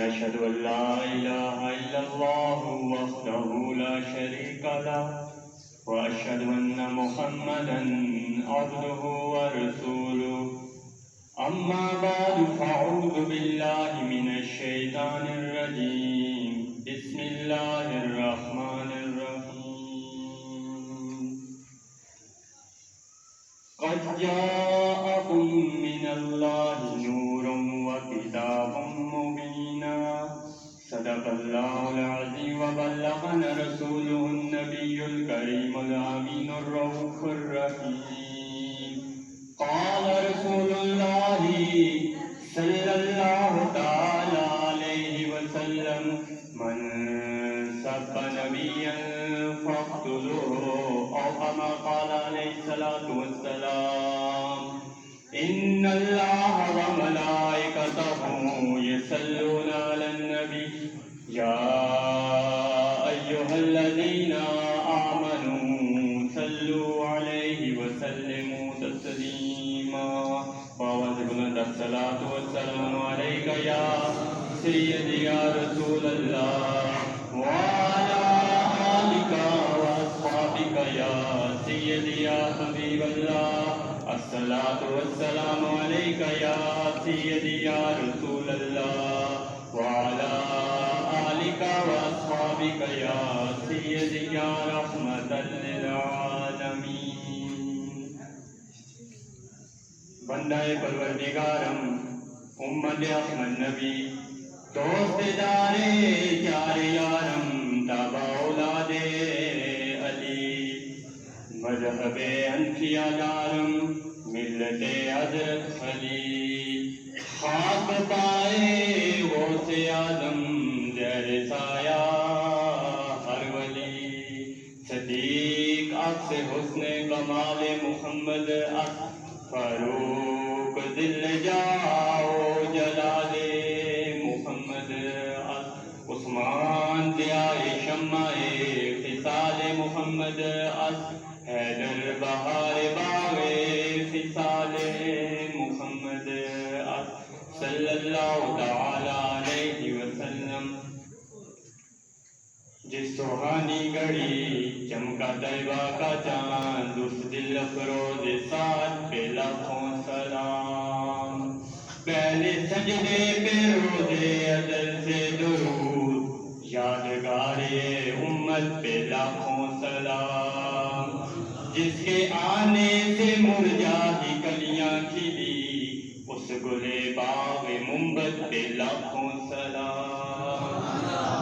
وأشهد أن لا إله إلا الله وحده لا شريك له وأشهد أن محمدا عبده ورسوله أما بعد فأعوذ بالله من الشيطان الرجيم بسم الله الرحمن الرحيم قد جاءكم من الله نور وكتاب مبين صدق الله العظيم وبلغنا رسوله النبي الكريم الأمين الرؤوف الرحيم قال رسول الله صلى الله تعالى عليه وسلم من سب نبيا فاقتلوه أو كما قال عليه الصلاة والسلام إن الله وملائكته يصلون على النبي يا أيها الذين آمنوا صلوا عليه وسلموا تسليما وأزكى الصلاة والسلام عليك يا سيدي يا رسول الله وعلى آلك وأصحابك يا سيدي يا حبيب الله الصلاة والسلام عليك يا سيدي يا رسول الله وعلى آلك وأصحابك يا سيدي يا رحمة للعالمين بندہ پروردگارم امت احمد نبی دوست دارے چار یارم تابع اولاد علی مذہب انفیاء دارم ملت حضرت علی خاک پائے غوث اعظم زیر سایہ ہر ولی صدیق عکس حسن کمال محمد فاروق دل جاؤ جلال محمد عثمان ضیائے شمع خصال محمد حیدر بہار باغ خصال محمد صلی اللہ تعالی علیہ وسلم جس سہانی گھڑی چمکا طیبہ کا چاند اس دل افروز ساتھ پہ لاکھوں سلام پہلے سجدے پہ روزے ازل سے درود یادگار امت پہ لاکھوں سلام جس کے آنے سے مرجھائی کلیاں کھلی اس گلے باغ منبت پہ لاکھوں سلام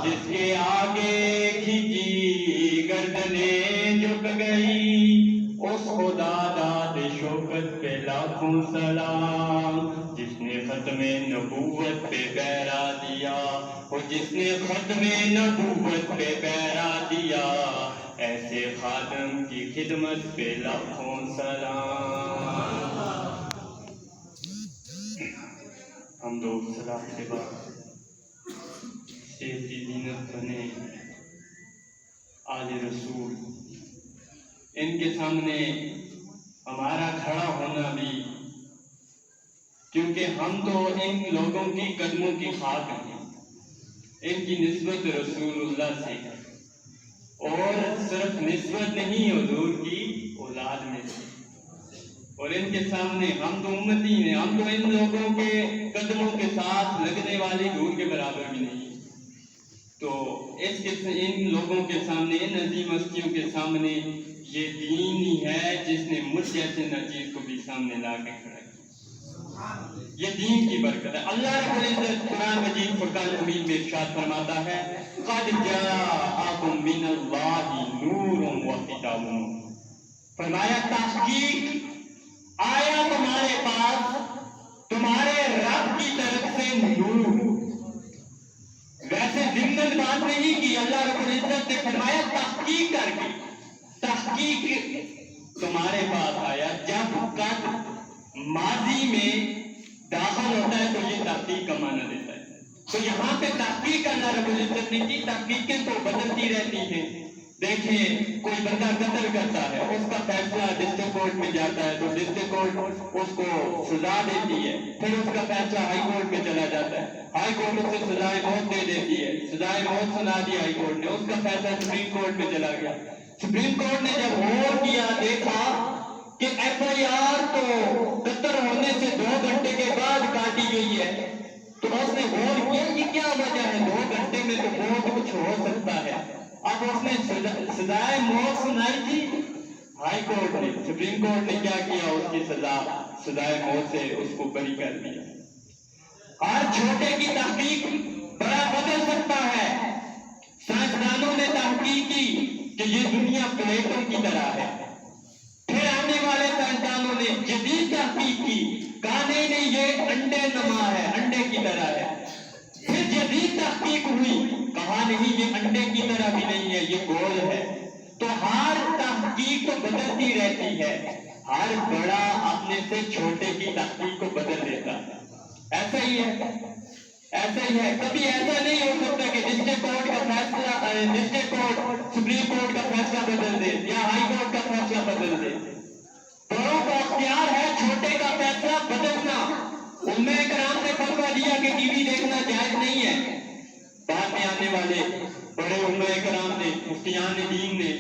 جس کے آگے کھینچی گردنیں جھک گئی اس خدا داد شوکت پہ لاکھوں سلام جس نے ختم نبوت پہ پیرا دیا وہ جس نے ختم نبوت پہ پیرا دیا ایسے خادم کی خدمت پہ لاکھوں سلام حمد و ثنا کے بعد شیر کی زینت بنے آل رسول ان کے سامنے ہمارا کھڑا ہونا بھی کیونکہ ہم تو ان لوگوں کی قدموں کی خاک ہیں ان کی نسبت رسول اللہ سے ہے اور صرف نسبت نہیں حضور کی اولاد میں سے اور ان کے سامنے ہم تو امتی ہیں ہم تو ان لوگوں کے قدموں کے ساتھ لگنے والے دور کے برابر بھی نہیں تو ان لوگوں کے سامنے ان عظیم ہستیوں کے سامنے یہ دین ہی ہے جس نے مجھ جیسے نچیز کو بھی سامنے لا کے کھڑا کیا یہ دین کی برکت ہے اللہ رب العزت قرآن مجید فرقان حمید میں ارشاد فرماتا ہے قد جاءکم من اللہ نور و کتاب فرمایا تحقیق آیا تمہارے پاس تمہارے رب کی طرف سے نور ویسے ضمن بات نہیں کی اللہ رب العزت نے فرمایا تحقیق کر کے تحقیق تمہارے پاس آیا جب قد ماضی میں داخل ہوتا ہے تو یہ تحقیق کا معنی دیتا ہے تو یہاں پہ تحقیق اللہ رب العزت نے کی تحقیقیں تو بدلتی رہتی ہیں دیکھیں کوئی بندہ قتل کرتا ہے اس کا فیصلہ ڈسٹرکٹ کورٹ میں جاتا ہے تو ڈسٹرکٹ کورٹ اس کو سزا دیتی ہے پھر اس کا فیصلہ ہائی کورٹ میں چلا جاتا جاتا ہے، ہائی کورٹ اسے سزائے موت دے دیتی ہے، سزائے موت سنا دی ہائی کورٹ نے، اس کا فیصلہ سپریم کورٹ میں چلا گیا۔ سپریم کورٹ نے جب غور کیا، دیکھا کہ ایف آئی آر تو قتل ہونے سے 2 گھنٹے کے بعد کاٹی گئی ہے، تو اس نے غور کیا یہ کیا وجہ ہے، 2 گھنٹے میں تو بہت کچھ ہو سکتا ہے۔ اب اس نے سزائے موت سنائی تھی ہائی کورٹ نے، سپریم کورٹ نے کیا کیا، اس کی سزائے موت سے اس کو بری کر دیا۔ ہر چھوٹے کی تحقیق بڑا بدل سکتا ہے۔ سائنسدانوں نے تحقیق کی کہ یہ دنیا پلیٹوں کی طرح ہے، پھر آنے والے سائنسدانوں نے جدید تحقیق کی، کہا نہیں یہ انڈے نما ہے، انڈے کی طرح ہے۔ پھر جدید تحقیق ہوئی، کہا نہیں یہ انڈے کی طرح بھی نہیں ہے، یہ گول ہے۔ تو ہر تحقیق تو بدلتی رہتی ہے، ہر بڑا اپنے سے چھوٹے کی تحقیق کو بدل دیتا ہے۔ ایسا ہی ہے، ایسا ہی ہے۔ کبھی ایسا نہیں ہو سکتا کہ ڈسٹرکٹ کورٹ کا فیصلہ، ڈسٹرکٹ کورٹ سپریم کورٹ کا فیصلہ بدل دے یا ہائی کورٹ کا فیصلہ بدل دے۔ بڑوں کا اختیار ہے چھوٹے کا فیصلہ بدلنا۔ علماء کرام نے فتویٰ دیا کہ ٹی وی دیکھنا جائز نہیں ہے، بعد میں آنے والے بڑے علماء کرام نے، مفتیان دین نے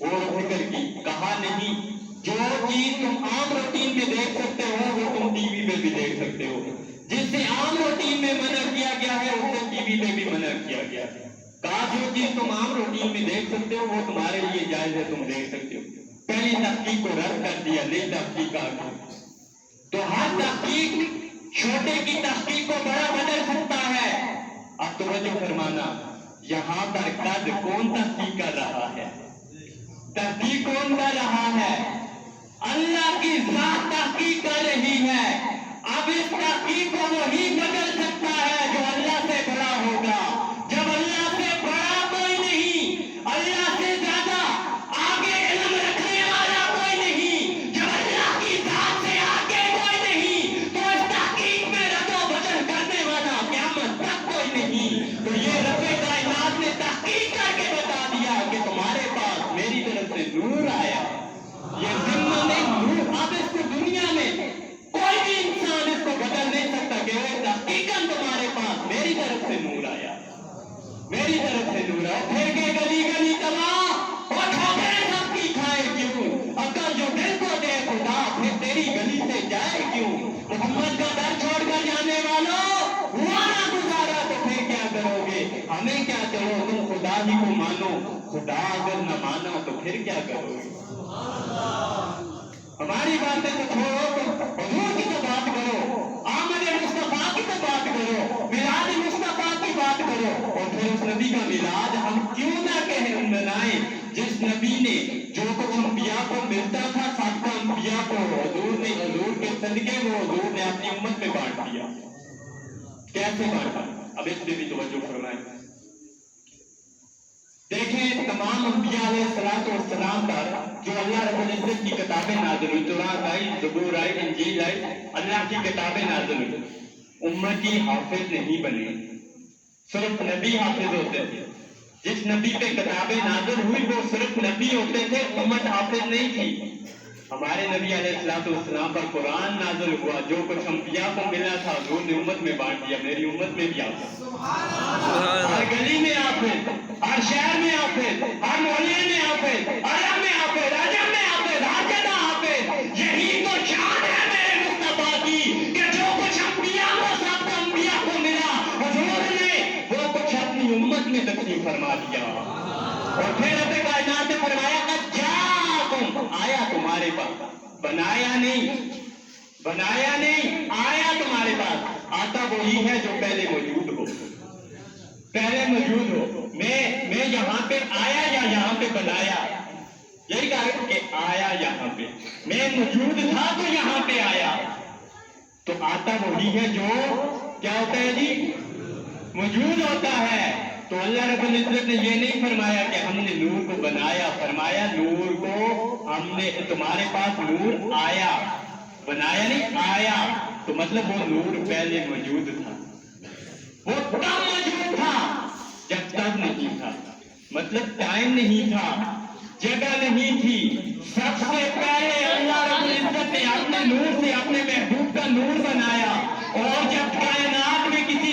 غور و فکر کی، کہا نہیں جو چیز تم عام روٹین میں دیکھ سکتے ہو وہ تم ٹی وی پہ بھی دیکھ سکتے ہو، جس سے عام روٹین میں منع کیا گیا ہے اس سے ٹی وی پہ بھی منع کیا گیا ہے۔ کہا جو چیز تم عام روٹین میں دیکھ سکتے ہو وہ تمہارے لیے جائز ہے، تم دیکھ سکتے ہو۔ پہلی تحقیق کو رد کر دیا، نئی تحقیق آ گئی۔ تو ہر تحقیق چھوٹے کی تحقیق کو بڑا بدل سکتا ہے۔ اب توجہ فرمانا، یہاں پر قد کون تحقیق کر رہا ہے؟ تحقیق کون کر رہا ہے؟ اللہ کی ذات تحقیق کر رہی ہے۔ اب اس تحقیق کو وہی بدل سکتا ہے جو اللہ سے بڑا ہوگا۔ جب اللہ سے بڑا کوئی نہیں، اللہ سے زیادہ آگے علم رکھنے والا کوئی نہیں، جب اللہ کی ذات سے آگے کوئی نہیں، تو اس تحقیق میں رد و بدل کرنے والا قیامت تک کوئی نہیں۔ تو یہ رب کائنات نے تحقیق کر کے بتا دیا کہ تمہارے پاس میری طرف سے نور آیا، یہ ذمہ نہیں نور۔ اب اس کو دنیا میں کوئی بھی انسان اس کو بدل نہیں سکتا کہ وہ تحقیقاً تمہارے پاس میری طرف سے نور آیا، میری طرف سے نور آیا۔ پھر کے گلی گلی تمام اور ٹھوکریں سب کی کھائے کیوں، عقل جو دل کو دے خدا پھر تیری گلی سے جائے کیوں۔ محمد کا در چھوڑ کر جانے والوں ہوا نہ گزارا تو پھر کیا کرو گے، ہمیں کیا کرو، تم خدا ہی کو مانو، خدا اگر نہ مانا تو پھر کیا کرو گے۔ ہماری باتیں تو چھوڑو، تو حضور کی تو بات کرو، آمد مصطفیٰ کی تو بات کرو، میلاد مصطفیٰ کی بات کرو، اور پھر اس نبی کا میلاد ہم کیوں نہ کہیں منائیں جس نبی نے جو کچھ انبیاء کو ملتا تھا سابقہ انبیاء کو حضور نے، حضور کے صدقے وہ حضور نے اپنی امت میں بانٹ دیا۔ کیسے بانٹا؟ اب اس پہ بھی توجہ فرمائیں۔ دیکھیں تمام انبیاء علیہ السلام پر جو اللہ رب العزت کی کتابیں نازل ہوئی، تورات آئی، زبور آئی، انجیل آئی، اللہ کی کتابیں نازل ہوئی، امتی حافظ نہیں بنے، صرف نبی حافظ ہوتے تھے۔ جس نبی پہ کتابیں نازل ہوئی وہ صرف نبی ہوتے تھے، امت حافظ نہیں تھی۔ ہمارے نبی علیہ السلام پر قرآن نازل ہوا، جو کچھ انبیاء کو ملا تھا حضور نے امت میں بانٹ دیا۔ میری امت میں بھی حافظ، ہر گلی میں حافظ، ہر شہر میں حافظ، ہر محلے میں حافظ، عرب میں حافظ، عجم میں حافظ، ہر جگہ حافظ۔ یہی تو شان ہے میرے مصطفیٰ کی کہ جو کچھ انبیاء کو سب انبیاء کو ملا حضور نے وہ کچھ اپنی امت میں تقسیم فرما دیا۔ اور پھر رب کائنات نے فرمایا قد جاءکم، آیا تمہارے پاس، بنایا نہیں، بنایا نہیں، آیا تمہارے پاس۔ آتا وہی ہے جو پہلے موجود ہو، پہلے موجود ہو۔ میں یہاں پہ آیا یا یہاں پہ بنایا؟ یہی کہا کہ آیا یہاں پہ، میں موجود تھا تو یہاں پہ آیا۔ تو آتا وہی ہے جو کیا ہوتا ہے جی، موجود ہوتا ہے۔ تو اللہ رب العزت نے یہ نہیں فرمایا کہ ہم نے نور کو بنایا، فرمایا نور کو ہم نے، تمہارے پاس نور آیا، بنایا نہیں، آیا۔ تو مطلب وہ نور پہلے موجود تھا، وہ تب موجود تھا جب تب نہیں تھا، مطلب ٹائم نہیں تھا، جگہ نہیں تھی۔ سب سے پہلے اللہ رب العزت نے اپنے نور سے اپنے محبوب کا نور بنایا، اور جب کائنات میں کسی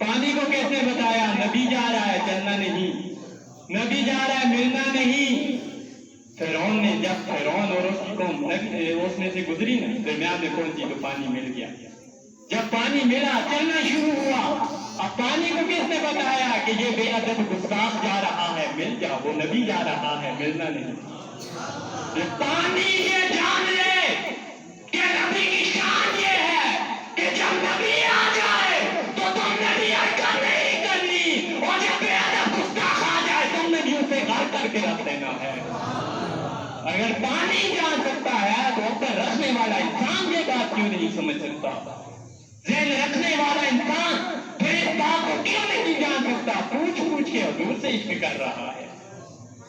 پانی کو کیسے بتایا؟ نبی جا رہا ہے چلنا نہیں، نبی جا رہا ہے ملنا نہیں۔ فرعون نے جب فرعون اور اس کی قوم اس میں سے گزری نا، درمیان میں پہنچی تو پانی مل گیا۔ جب پانی ملا چلنا شروع ہوا۔ اب پانی کو کس نے بتایا کہ یہ بے ادب گستاخ جا رہا ہے مل جا، وہ نبی جا رہا ہے ملنا نہیں۔ پانی یہ جان لے کہ نبی کی شان یہ ہے کہ جب نبی آ جائے تو تم نے بھی حرکت نہیں کرنی، اور جب بے ادب گستاخ آ جائے تم نے بھی اسے غار کر کے رکھ دینا ہے۔ اگر پانی جان سکتا ہے تو اوپر رکھنے والا انسان یہ بات کیوں نہیں سمجھ سکتا؟ ذہن رکھنے والا انسان پھر اس بات کو کیوں نہیں جان سکتا؟ پوچھ پوچھ کے حضور سے عشق کر رہا ہے۔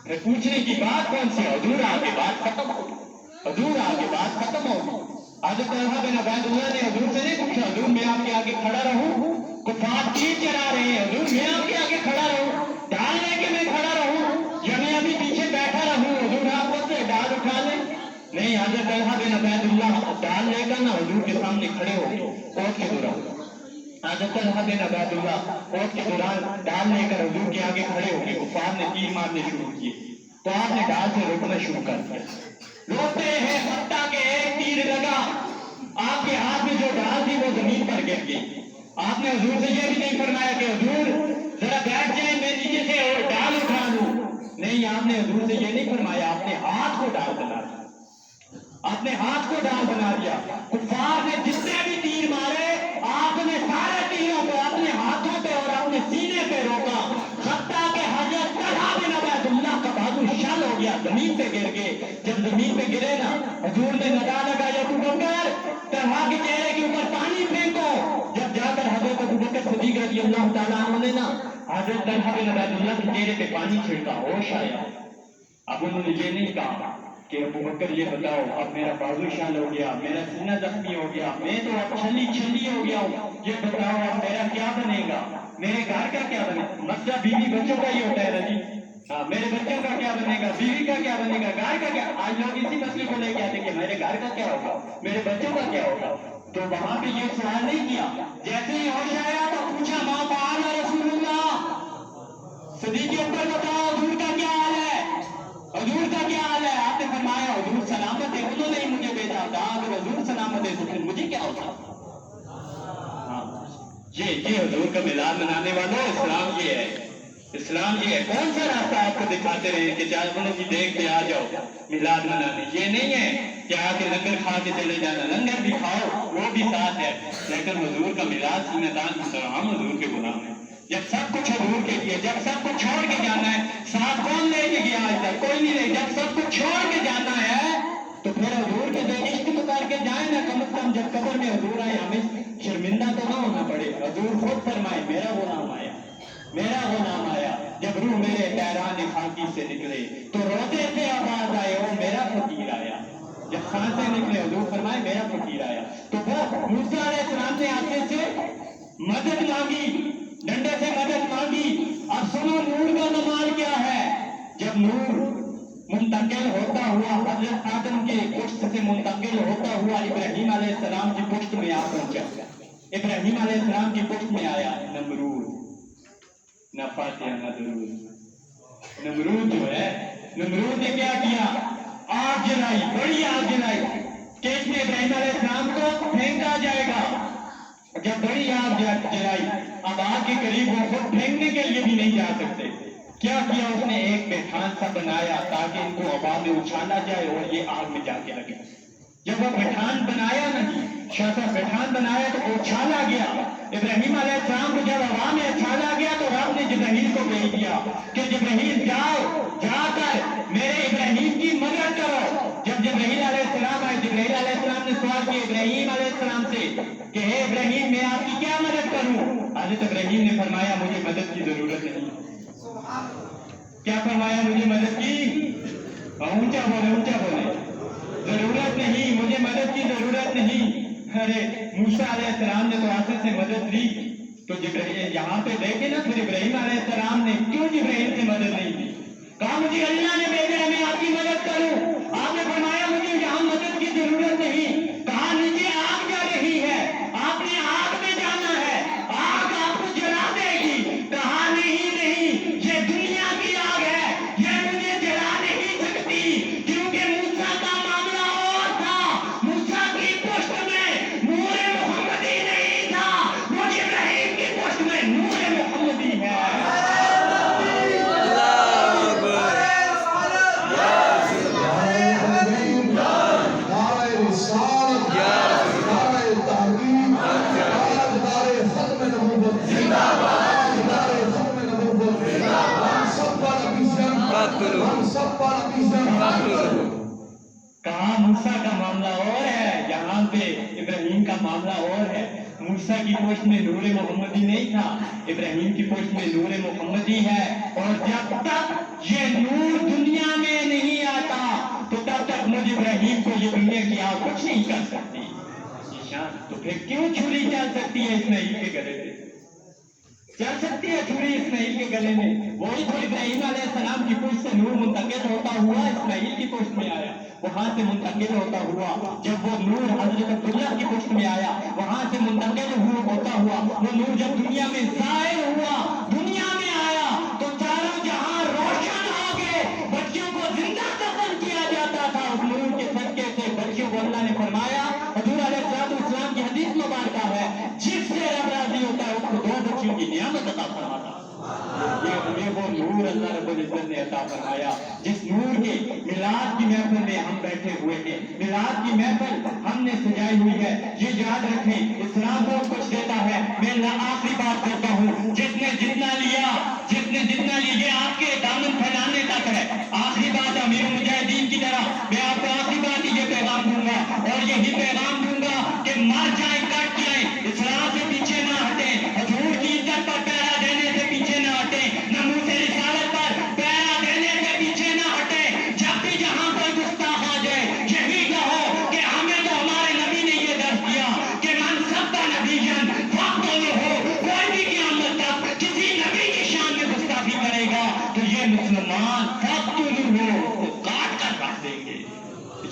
پھر پوچھنے کی بات کون سی؟ حضور آگے بات ختم ہوگی، حضور آگے بات ختم ہوگی۔ حضرت طلحہ بن عبید اللہ نے حضور سے نہیں پوچھا حضور میں آپ کے آگے کھڑا رہوں؟ کفار تیر چلا رہے ہیں، حضور میں آپ کے آگے کھڑا رہوں؟ ڈال لے کے میں کھڑا رہوں یا میں ابھی پیچھے بیٹھا رہوں؟ حضور آپ کو سے ڈال اٹھا لیں؟ نہیں، حضرت طلحہ بن عبید اللہ ڈال لے کر نا حضور کے سامنے کھڑے ہو گئے اوٹ کے دوران۔ حضرت طلحہ بن عبید اللہ اوٹ کے دوران ڈال لے کر حضور کے آگے کھڑے ہو گئے، کفار نے تیر مارنے شروع کیے تو آپ نے ڈال سے روکنا شروع کر دیا۔ روکتے ہیں حتیٰ کہ ایک تیر لگا، آپ کے ہاتھ میں جو ڈال تھی وہ زمین پر گر گئی۔ آپ نے حضور سے یہ بھی نہیں فرمایا کہ حضور ذرا بیٹھ جائیں میں نیچے سے اور ڈال اٹھا لوں، نہیں، آپ نے حضور سے یہ نہیں فرمایا، آپ نے ہاتھ کو ڈال بنا دیا، آپ نے ہاتھ کو ڈال بنا دیا۔ کفار نے جتنے بھی تیر مارے آپ نے سارے تیروں کو اپنے ہاتھوں پہ اور اپنے سینے پہ روکا، حتیٰ کہ حضرت طلحہ بن عبید اللہ کا بازو شل ہو گیا، زمین پہ گر گئے۔ جب زمین پہ گرے نا حضور نے ندا لگایا ابو بکر طلحہ کے چہرے کے اوپر پانی پھینکو۔ جب جا کر حضرت ابو بکر صدیق رضی اللہ تعالیٰ عنہ نے نا حضرت طلحہ بن عبید اللہ کے چہرے پہ پانی چھڑکا، ہوش آیا۔ اب انہوں نے یہ نہیں کہا کہ ابو بکر یہ بتاؤ اب میرا بازو شل ہو گیا، میرا سینہ زخمی ہو گیا، میں تو اب چھلی چھلی ہو گیا ہوں، یہ بتاؤ اب میرا کیا بنے گا، میرے گھر کا کیا بنے گا؟ مسئلہ بیوی بچوں کا ہی ہوتا ہے نا جی، میرے بچوں کا کیا بنے گا، بیوی کا کیا بنے گا، گھر کا کیا؟ آج لوگ اسی مسئلے کو لے کے آتے کہ میرے گھر کا کیا ہوگا، میرے بچوں کا کیا ہوگا۔ تو وہاں پہ یہ سوال نہیں کیا، جیسے ہی ہوش آیا تو پوچھا ما فعل رسول اللہ، صدیق اکبر بتاؤ حضور کا کیا حال ہے، حضور کا کیا حال ہے؟ آپ نے فرمایا حضور سلامت ہے، انہوں نے ہی مجھے بھیجا تھا، اگر حضور سلامت ہے تو پھر مجھے کیا ہوتا؟ یہ حضور کا میلاد منانے والوں اسلام یہ ہے، اسلام یہ ہے۔ کون سا راستہ آپ کو دکھاتے رہے کہ چار کی دیکھ کے آ جاؤ میلاد منانے؟ یہ نہیں ہے کہ آ کے لنگر کھا کے چلے جانا، لنگر بھی کھاؤ وہ بھی ساتھ ہے، لیکن حضور کا میلاد سینے تان کی طرح ہم حضور کے غلام ہیں۔ جب سب کچھ حضور کے لیے، جب سب کچھ چھوڑ کے جانا ہے، ساتھ کون لے کے گیا آج تک؟ کوئی نہیں لے۔ جب سب کچھ چھوڑ کے جانا ہے تو پھر حضور کے دین عشق تو کر کے جائیں نا، کم از کم جب قبر میں حضور آئے ہمیں شرمندہ تو نہ ہونا پڑے۔ حضور خود فرمائے میرا غلام آیا، میرا غلام آیا، جب روح میرے پیران خاکی سے نکلے تو روزے سے آواز آئے او میرا فقیر آیا، جب خان سے نکلے حضور فرمائے میرا فقیر آیا۔ تو وہ موسیٰ علیہ السلام نے آتے سے مدد مانگی، ڈنڈے سے مدد مانگی۔ اب سنو نور کا نمال کیا ہے؟ جب نور منتقل ہوتا ہوا حضرت آدم کے پشت سے منتقل ہوتا ہوا ابراہیم علیہ السلام کی پشت میں آ پہنچا، ابراہیم علیہ السلام کی پشت میں آیا نمرود، نہ فاتحہ نہ درود۔ نمرود جو ہے، نمرود نے کیا کیا؟ آگ جلائی، بڑی آگ جلائی کہ اس میں ابراہیم علیہ السلام کو پھینکا جائے گا۔ جب بڑی آگ جلائی، اب آگ کے قریب وہ خود پھینکنے کے لیے بھی نہیں جا سکتے، کیا کیا اس نے؟ ایک پیٹھان سا بنایا تاکہ ان کو ہوا میں اچھالا جائے اور یہ آگ میں جا کے لگے۔ جب وہ پیٹھان بنایا نا جی، شاطر پیٹھان بنایا تو وہ اچھالا گیا۔ ابراہیم علیہ السلام کو جب ہوا میں اچھالا گیا تو رب نے جبرائیل کو بھیج دیا کہ جبرائیل جاؤ، جا کر میرے ابراہیم کی مدد کرو۔ جب جبرائیل علیہ السلام آئے، جبرائیل علیہ السلام نے سوال کیا ابراہیم علیہ السلام سے کہ ہے ابراہیم میں آپ کی کیا مدد کروں؟ حضرت ابراہیم نے فرمایا مجھے مدد کی ضرورت نہیں۔ کیا فرمایا؟ مجھے مدد کی، اونچا بولے اونچا بولے، ضرورت نہیں، مجھے مدد کی ضرورت نہیں۔ ارے موسیٰ علیہ السلام نے تو آسر سے مدد لی، تو جبرائیل یہاں پہ دیکھے نا، پھر ابراہیم علیہ السلام نے کیوں جبرائیل سے مدد نہیں دی؟ کہا مجھے اللہ نے بھیجا ہے میں آپ کی مدد کروں۔ آپ نے فرمایا مجھے یہاں مدد کی ضرورت نہیں۔ کہا نیچے آگ جا رہی ہے، آپ نے آگ میں جانا ہے، آگ آپ کو جلا کہا موسیٰ کا معاملہ اور ہے، یہاں پہ ابراہیم کا معاملہ اور ہے۔ موسیٰ کی پشت میں نور محمدی نہیں تھا، ابراہیم کی پشت میں نور محمدی ہے، اور جب تک یہ نور دنیا میں نہیں آتا تو تب تک مجھ ابراہیم کو یہ دنیا کی آگ کچھ نہیں کر سکتی۔ تو پھر کیوں چھری چل سکتی ہے اسماعیل کے گلے میں؟ چل سکتی ہے چھری اسماعیل کے گلے میں؟ وہی تو ابراہیم علیہ السلام کی پشت سے نور منتقل ہوتا ہوا اسماعیل کی پشت میں آیا، وہاں سے منتقل ہوتا ہوا جب وہ نور حضرت عبداللہ کی پشت میں آیا، وہاں سے منتقل ہوتا ہوا وہ نور جب دنیا میں ظاہر ہوا، دنیا میں آیا تو چاروں جہاں روشن ہو گئے۔ بچوں کو زندہ دفن کیا جاتا تھا اس نور کے صدقے سے۔ بچوں کو اللہ نے فرمایا، حضور علیہ السلام کی حدیث مبارکہ ہے، جس سے رب راضی ہوتا ہے اس کو 2 بچوں کی نعمت عطا فرماتا۔ یہ وہ نور اللہ رب العزت نے عطا فرمایا، جس نور کے میلاد کی محفل میں ہم بیٹھے ہوئے ہیں۔ میلاد کی محفل ہم نے سجائی ہوئی ہے، یہ یاد رکھیں اسلام بہت کچھ دیتا ہے۔ میں آخری بات کرتا ہوں، جس نے جتنا لیا یہ آپ کے دامن پھیلانے تک ہے۔ آخری بات امیر المجاہدین کی طرح میں آپ کو آخری بات یہ پیغام دوں گا، اور یہی پیغام دوں گا کہ مر جائیں کٹ جائیں، اسلام سے پیچھے نہ ہٹیں، حضور کی عزت پر پہرا دینے سے پیچھے نہ ہٹیں، ناموس رسالت پر پہرا دینے سے پیچھے نہ ہٹیں۔ جب بھی جہاں پر گستاخ آ جائے یہی کہو کہ ہمیں تو ہمارے نبی نے یہ درس دیا کہ من سب نبیًا فاقتلہ ہو، کوئی بھی قیامت تک کسی نبی کی شان میں گستاخی کرے گا تو یہ مسلمان فاقتلہ ہو، کاٹ کر رکھ دیں گے۔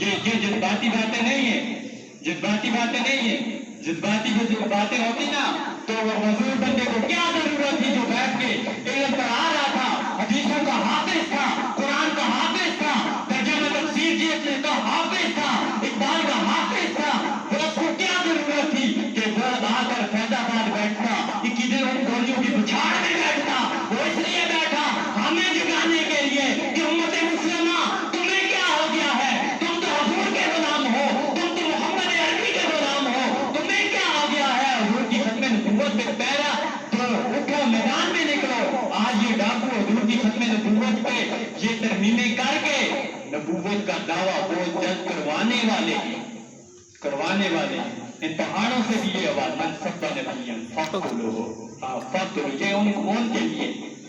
یہ جذباتی باتیں نہیں ہیں، جذباتی باتیں نہیں ہیں۔ جذباتی باتیں ہوتی نا تو وہ مزدور بندے کو کیا ضرورت تھی جو بیٹھ کے علم پڑھا رہا تھا، حدیثوں کا حافظ تھا، قرآن کا حافظ تھا، ترجمہ تفسیر جس کا حافظ تھا، اقبال کا حافظ تھا، وہ اس کو کیا ضرورت تھی کہ وہ آ کر فیض آباد بیٹھتا، کدھر ان گولیوں کی بچھاڑ میں بیٹھتا؟ وہ اس لیے بیٹھا ہمیں جگانے کے لیے کہ امت مسلمہ تمہیں کیا ہو گیا ہے، تم تو حضور کے غلام ہو، تم تو محمد عربی کے غلام ہو، تمہیں کیا ہو گیا ہے؟ حضور کی ختم نبوت پہ پہرا تو اٹھو میدان میں نکلو۔ آج یہ ڈاکو حضور کی ختم نبوت پہ یہ ترمیمیں کر کے نبوت کا دعویٰ وہ جلد کروانے والے ان پہاڑوں سے بھی یہ آواز من سب نبیًا فاقتلہ، فاقتلہ، یہ ان کے لیے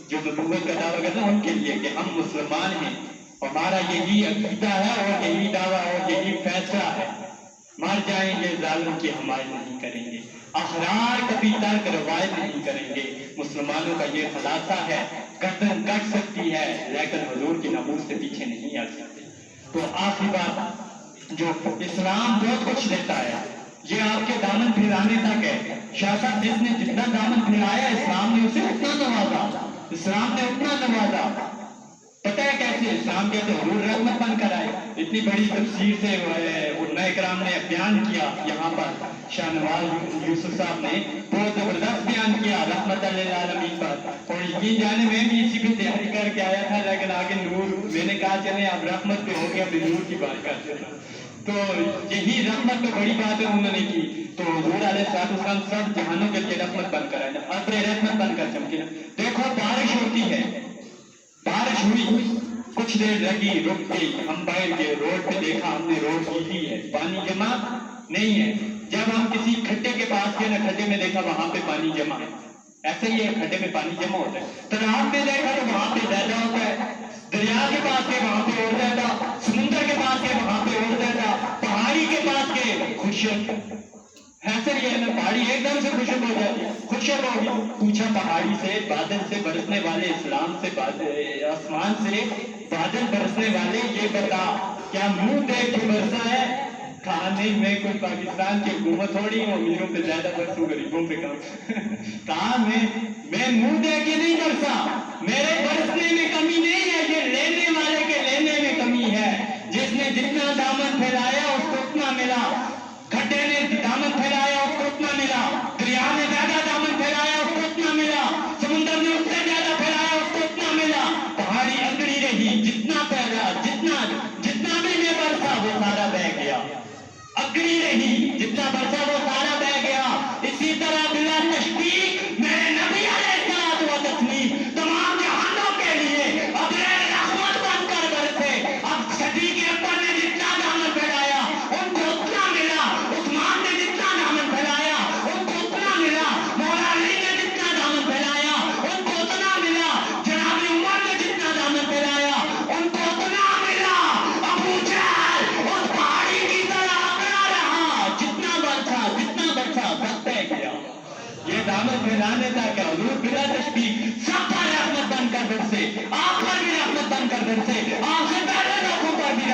جو نبوت کا دعویٰ کرتے ہیں ان کے لیے کہ ہم مسلمان ہیں، ہمارا یہی عقیدہ ہے اور یہی دعویٰ اور یہی فیصلہ ہے، مر جائیں گے ظالم کی حمایت نہیں کریں گے، احرار کبھی ترک روایت نہیں کریں گے۔ مسلمانوں کا یہ خلاصہ ہے، گردن کٹ سکتی ہے لیکن حضور کی ناموس سے پیچھے نہیں آ سکتے۔ تو آخری بات، جو اسلام بہت کچھ دیتا ہے یہ آپ کے دامن پھیلانے تک ہے۔ شاہ صاحب جس نے جتنا دامن پھیلایا اسلام نے اسے اتنا نوازا، اسلام نے اتنا نوازا۔ پتہ ہے کیسے؟ اسلام کہتے حضور رحمت بن کر آئے، اتنی بڑی تفسیر سے علماء کرام نے بیان کیا، یہاں پر شاہ نواز یوسف صاحب نے بہت زبردست بیان کیا رحمت للعالمین پر، اور یقین جانے میں بھی اسی پہ تیاری کر کے آیا تھا لیکن آگے نور، میں نے کہا چلیں اب رحمت پہ ہو گیا اب نور کی بات کرتے ہیں، تو یہی رحمت تو بڑی بات ہے انہوں نے کی۔ تو حضور علیہ السلام سب جہانوں کے لیے رحمت بن کر آئے، ابر رحمت بن کر چمکے۔ دیکھو بارش ہوتی ہے، بارش ہوئی کچھ دیر لگی رک گئی، ہم بیٹھ گئے روڈ پہ، دیکھا ہم نے روڈ سیدھی ہے، پانی جمع نہیں ہے۔ جب ہم کسی کھڈے کے پاس گئے نا، کھڈے میں دیکھا وہاں پہ پانی جمع ہے، ایسے ہی ہے کھڈے میں پانی جمع ہوتا ہے، تالاب میں دیکھا تو وہاں پہ زیادہ ہوتا ہے، دریا کے پاس گئے وہاں پہ اور زیادہ، سمندر کے پاس گئے وہاں پہ اور زیادہ، پہاڑی کے پاس گئے خشک، ایسے ہی ہے نا، پہاڑی ایک دم سے خشک ہو جاتی ہے، خشک ہو گئی۔ پوچھا پہاڑی سے، بادل سے برسنے والے، اسلام سے آسمان سے بادل برسنے والے، یہ بتا کیا منہ دیکھ کے برسا ہے؟ کہا نہیں، میں کوئی پاکستان کی حکومت تھوڑی ہوں، امیروں پہ زیادہ برسوں غریبوں پہ کم۔ کہا میں منہ دیکھ کے نہیں برسا، میرے برسنے میں کمی نہیں ہے، یہ لینے والے کے لینے میں کمی ہے۔ جس نے جتنا دامن پھیلایا اس کو اتنا ملا، کھڈے نے دامن پھیلایا اس کو اتنا ملا، دریا نے زیادہ دامن پھیلایا اس کو اتنا ملا، سمندر نے اس سے زیادہ پھیلایا اس کو اتنا ملا، پہاڑی اگڑی رہی، جتنا پھیلا جتنا بھی میں برسا وہ سارا بہہ گیا، اگڑی رہی، جتنا برسا وہ سارا بہہ گیا۔ اسی طرح بلا تشبیہ میرے نبی علیہ الصلوۃ والتسلیم تمام جہانوں کے لیے اب رحمت بن کر برسے۔ اب صدیق